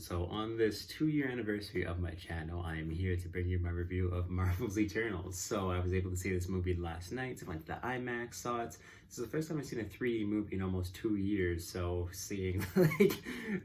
So on this 2-year anniversary of my channel, I am here to bring you my review of Marvel's Eternals. So I was able to see this movie last night, went to the IMAX, saw it. This is the first time I've seen a 3D movie in almost 2 years, so seeing like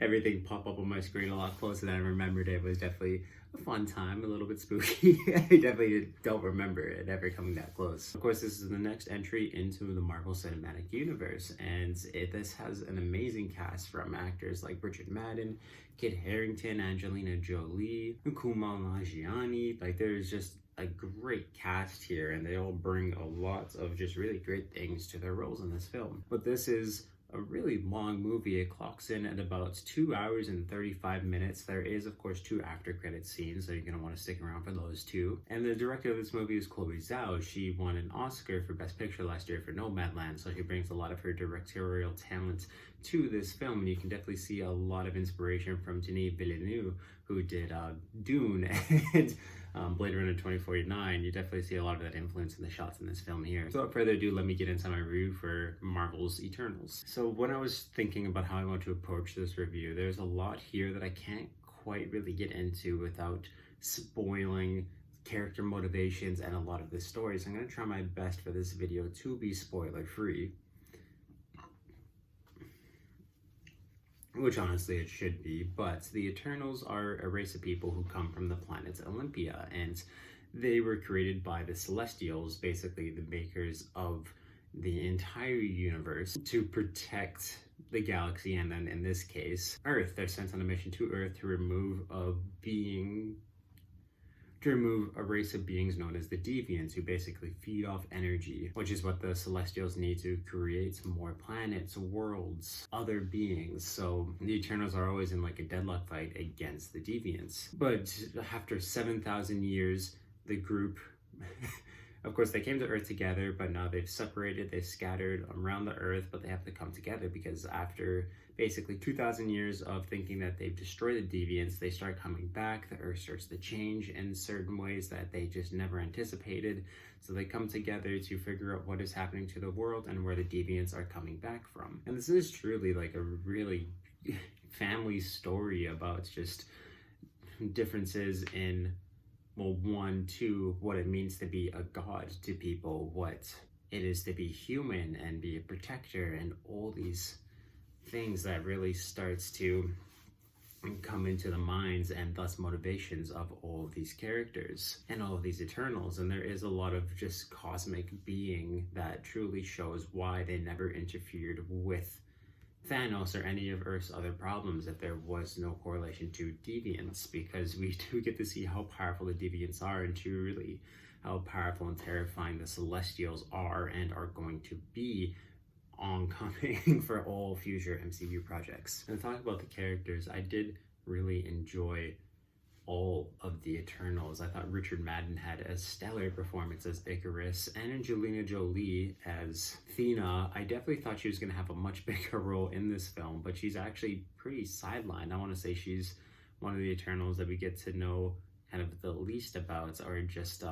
everything pop up on my screen a lot closer than I remembered it was definitely a fun time, a little bit spooky. I definitely don't remember it ever coming that close. Of course, this is the next entry into the Marvel Cinematic Universe, and this has an amazing cast from actors like Richard Madden, Kit Harington, Angelina Jolie, Kumail Nanjiani. Like, there's just a great cast here, and they all bring a lot of just really great things to their roles in this film. But this is a really long movie. It clocks in at about 2 hours and 35 minutes. There is, of course, 2 after credit scenes, so you're going to want to stick around for those too. And the director of this movie is Chloe Zhao. She won an Oscar for Best Picture last year for Nomadland, so she brings a lot of her directorial talent to this film, and you can definitely see a lot of inspiration from Denis Villeneuve, who did Dune and Blade Runner 2049. You definitely see a lot of that influence in the shots in this film here. So without further ado, let me get into my review for Marvel's Eternals. So when I was thinking about how I want to approach this review, there's a lot here that I can't quite really get into without spoiling character motivations and a lot of the story. So I'm going to try my best for this video to be spoiler free, which honestly it should be. But the Eternals are a race of people who come from the planet Olympia, and they were created by the Celestials, basically the makers of the entire universe, to protect the galaxy, and then in this case Earth. They're sent on a mission to Earth to remove a race of beings known as the Deviants, who basically feed off energy, which is what the Celestials need to create more planets, worlds, other beings. So the Eternals are always in like a deadlock fight against the Deviants. But after 7,000 years, the group of course, they came to Earth together, but now they've separated, they've scattered around the Earth, but they have to come together because after basically 2,000 years of thinking that they've destroyed the Deviants, they start coming back. The Earth starts to change in certain ways that they just never anticipated. So they come together to figure out what is happening to the world and where the Deviants are coming back from. And this is truly like a really family story about just differences in, well, 1, 2, what it means to be a god to people, what it is to be human and be a protector, and all these things that really starts to come into the minds and thus motivations of all of these characters and all of these Eternals. And there is a lot of just cosmic being that truly shows why they never interfered with Thanos or any of Earth's other problems if there was no correlation to Deviants, because we do get to see how powerful the Deviants are, and truly how powerful and terrifying the Celestials are and are going to be oncoming for all future MCU projects. And to talk about the characters, I did really enjoy all of the Eternals. I thought Richard Madden had a stellar performance as Icarus, and Angelina Jolie as Thena. I definitely thought she was going to have a much bigger role in this film, but she's actually pretty sidelined. I want to say she's one of the Eternals that we get to know kind of the least about, or just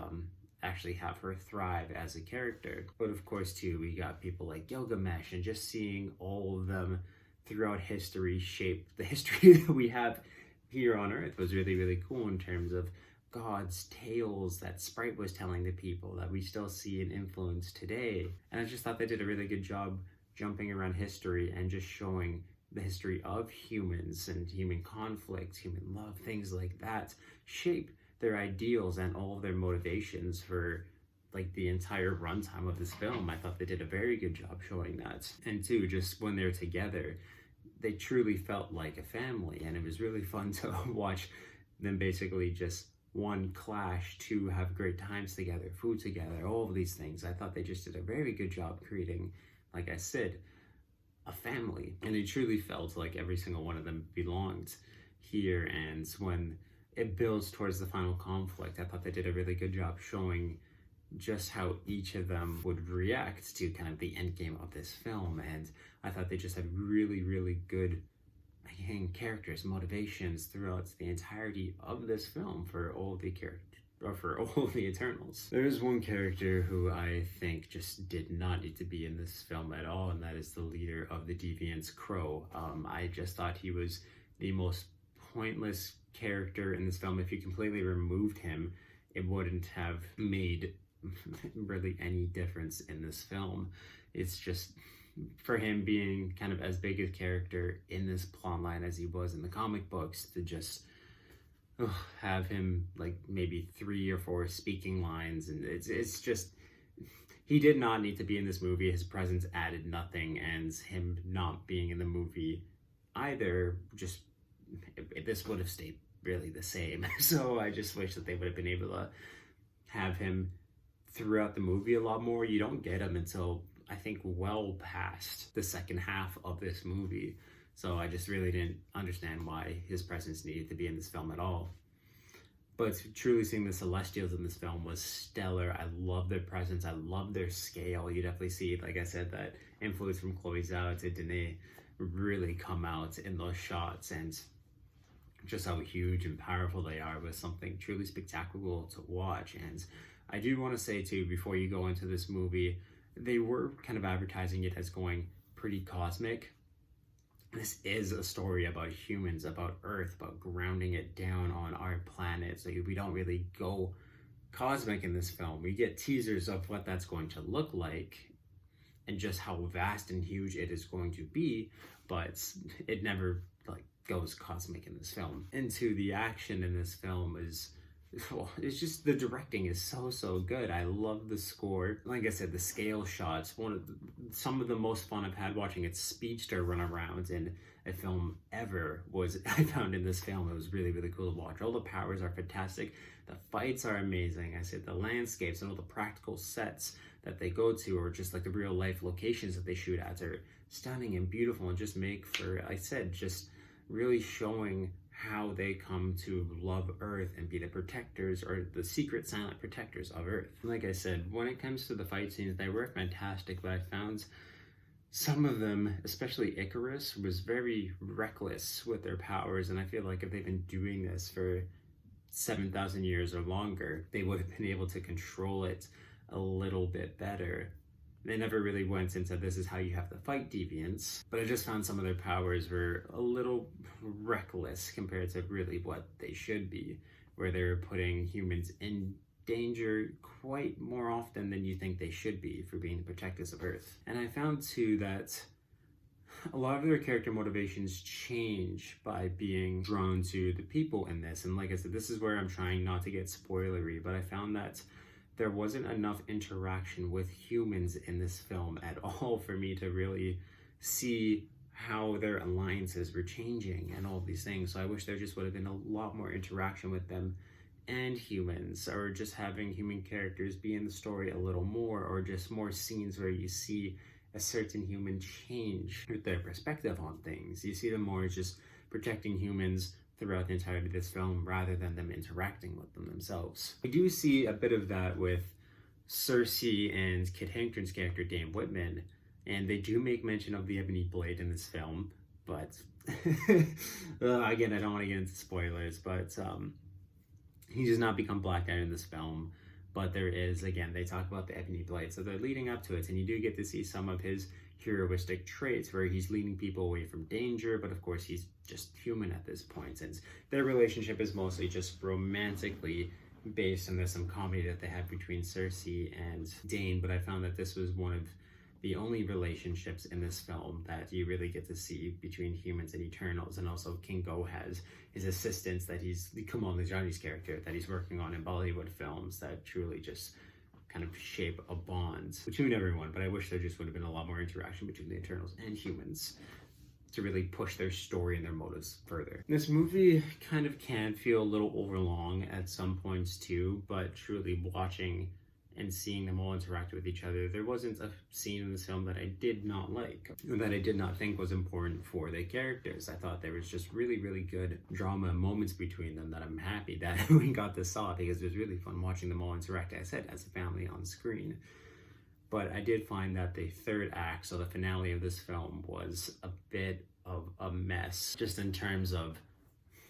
actually have her thrive as a character. But of course too, we got people like Gilgamesh, and just seeing all of them throughout history shape the history that we have here on Earth was really, really cool in terms of God's tales that Sprite was telling the people that we still see and influence today. And I just thought they did a really good job jumping around history and just showing the history of humans and human conflict, human love, things like that shape their ideals and all of their motivations for like the entire runtime of this film. I thought they did a very good job showing that. And two, just when they're together, they truly felt like a family, and it was really fun to watch them basically just, 1, clash, 2, have great times together, food together, all of these things. I thought they just did a very good job creating, like I said, a family, and it truly felt like every single one of them belonged here. And when it builds towards the final conflict, I thought they did a really good job showing just how each of them would react to kind of the end game of this film. And I thought they just had really, really good characters, motivations throughout the entirety of this film for all the characters, or for all the Eternals. There is one character who I think just did not need to be in this film at all, and that is the leader of the Deviants, Crow. I just thought he was the most pointless character in this film. If you completely removed him, it wouldn't have made really any difference in this film. It's just for him being kind of as big a character in this plotline as he was in the comic books, to just have him like maybe 3 or 4 speaking lines, and it's just, he did not need to be in this movie. His presence added nothing, and him not being in the movie either, just this would have stayed really the same. So I just wish that they would have been able to have him throughout the movie a lot more. You don't get him until I think well past the second half of this movie. So I just really didn't understand why his presence needed to be in this film at all. But truly seeing the Celestials in this film was stellar. I love their presence. I love their scale. You definitely see, like I said, that influence from Chloe Zhao to Danae really come out in those shots, and just how huge and powerful they are was something truly spectacular to watch. And I do want to say too, before you go into this movie, they were kind of advertising it as going pretty cosmic. This is a story about humans, about Earth, about grounding it down on our planet. So we don't really go cosmic in this film. We get teasers of what that's going to look like and just how vast and huge it is going to be, but it never like goes cosmic in this film. Into the action in this film is, well, it's just, the directing is so good. I love the score. Like I said, the scale shots, some of the most fun I've had watching its speedster run around in a film ever was I found in this film. It was really cool to watch. All the powers are fantastic. The fights are amazing. I said the landscapes and all the practical sets that they go to, or just like the real life locations that they shoot at, are stunning and beautiful, and just make for, I said, just really showing how they come to love Earth and be the protectors, or the secret silent protectors of Earth. Like I said, when it comes to the fight scenes, they were fantastic, but I found some of them, especially Icarus, was very reckless with their powers, and I feel like if they've been doing this for 7,000 years or longer, they would have been able to control it a little bit better. They never really went into this is how you have to fight deviants, but I just found some of their powers were a little reckless compared to really what they should be, where they're putting humans in danger quite more often than you think they should be for being the protectors of Earth. And I found too that a lot of their character motivations change by being drawn to the people in this. And like I said, this is where I'm trying not to get spoilery, but I found that there wasn't enough interaction with humans in this film at all for me to really see how their alliances were changing and all these things. So I wish there just would have been a lot more interaction with them and humans, or just having human characters be in the story a little more, or just more scenes where you see a certain human change their perspective on things. You see them more as just protecting humans throughout the entirety of this film, rather than them interacting with them themselves. We do see a bit of that with Cersei and Kit Harington's character, Dane Whitman, and they do make mention of the Ebony Blade in this film, but again, I don't want to get into spoilers, but he does not become blacked out in this film. But there is, again, they talk about the Ebony Blade, so they're leading up to it, and you do get to see some of his heroistic traits where he's leading people away from danger, but of course he's just human at this point, and their relationship is mostly just romantically based, and there's some comedy that they have between Cersei and Dane, but I found that this was one of the only relationships in this film that you really get to see between humans and Eternals. And also Kingo has his assistants that he's, Kumail Nanjiani's character, that he's working on in Bollywood films, that truly just kind of shape a bond between everyone. But I wish there just would have been a lot more interaction between the Eternals and humans to really push their story and their motives further. This movie kind of can feel a little overlong at some points too, but truly watching and seeing them all interact with each other, there wasn't a scene in this film that I did not like, that I did not think was important for the characters. I thought there was just really good drama and moments between them that I'm happy that we got to saw, because it was really fun watching them all interact, as I said, as a family on screen. But I did find that the third act, so the finale of this film, was a bit of a mess, just in terms of,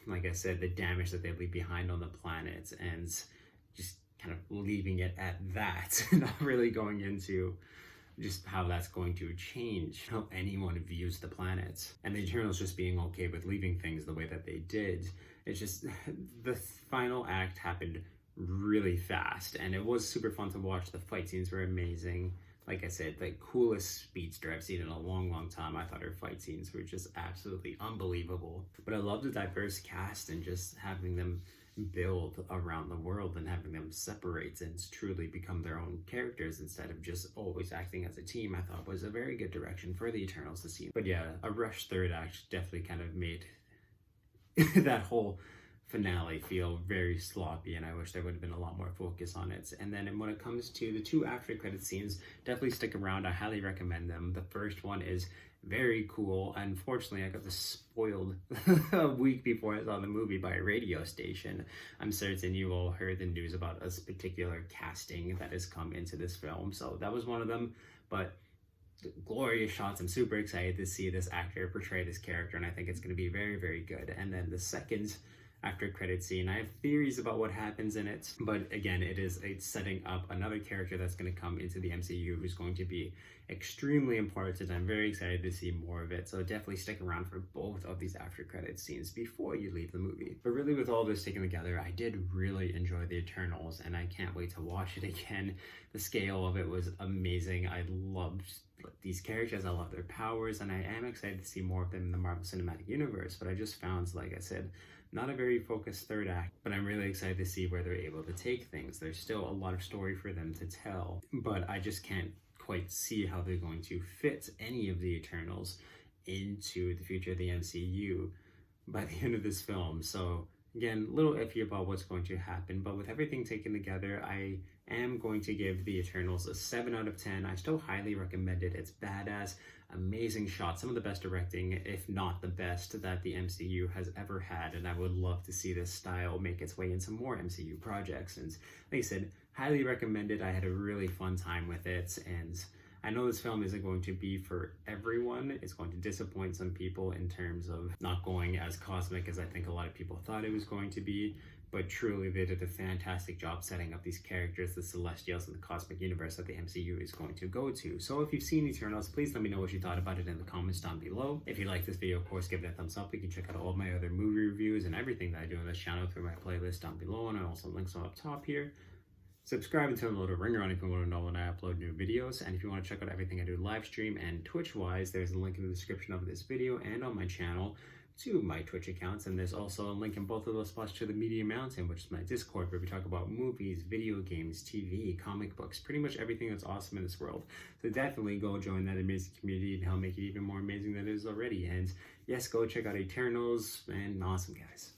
like I said, the damage that they leave behind on the planet, and just kind of leaving it at that, not really going into just how that's going to change how anyone views the planet. And the Eternals just being okay with leaving things the way that they did. It's just, the final act happened really fast, and it was super fun to watch. The fight scenes were amazing. Like I said, the coolest speedster I've seen in a long time. I thought her fight scenes were just absolutely unbelievable. But I love the diverse cast and just having them build around the world and having them separate and truly become their own characters instead of just always acting as a team. I thought was a very good direction for the Eternals to see. But yeah, a rushed third act definitely kind of made that whole finale feel very sloppy, and I wish there would have been a lot more focus on it. And then when it comes to the 2 after credit scenes, definitely stick around. I highly recommend them. The first one is very cool. Unfortunately, I got this spoiled a week before I saw the movie by a radio station. I'm certain you all heard the news about a particular casting that has come into this film, so that was one of them. But glorious shots. I'm super excited to see this actor portray this character, and I think it's going to be very good. And then the second after credit scene, I have theories about what happens in it, but again, it's setting up another character that's going to come into the MCU who's going to be extremely important. I'm very excited to see more of it, so definitely stick around for both of these after credit scenes before you leave the movie. But really, with all this taken together, I did really enjoy the Eternals, and I can't wait to watch it again. The scale of it was amazing. I loved these characters, I love their powers, and I am excited to see more of them in the Marvel Cinematic Universe. But I just found, like I said, not a very focused third act, but I'm really excited to see where they're able to take things. There's still a lot of story for them to tell, but I just can't quite see how they're going to fit any of the Eternals into the future of the MCU by the end of this film. So again, a little iffy about what's going to happen, but with everything taken together, I am going to give the Eternals a 7 out of 10. I still highly recommend it. It's badass, amazing shots, some of the best directing, if not the best, that the MCU has ever had, and I would love to see this style make its way into more MCU projects. And like I said, highly recommend it. I had a really fun time with it, and I know this film isn't going to be for everyone. It's going to disappoint some people in terms of not going as cosmic as I think a lot of people thought it was going to be, but truly they did a fantastic job setting up these characters, the Celestials, and the cosmic universe that the MCU is going to go to. So if you've seen Eternals, please let me know what you thought about it in the comments down below. If you like this video, of course, give it a thumbs up. You can check out all of my other movie reviews and everything that I do on this channel through my playlist down below, and I also links them up top here. Subscribe and turn the little ringer on if you want to know when I upload new videos. And if you want to check out everything I do live stream and Twitch-wise, there's a link in the description of this video and on my channel to my Twitch accounts. And there's also a link in both of those spots to the Media Mountain, which is my Discord, where we talk about movies, video games, TV, comic books, pretty much everything that's awesome in this world. So definitely go join that amazing community and help make it even more amazing than it is already. And yes, go check out Eternals, and awesome, guys.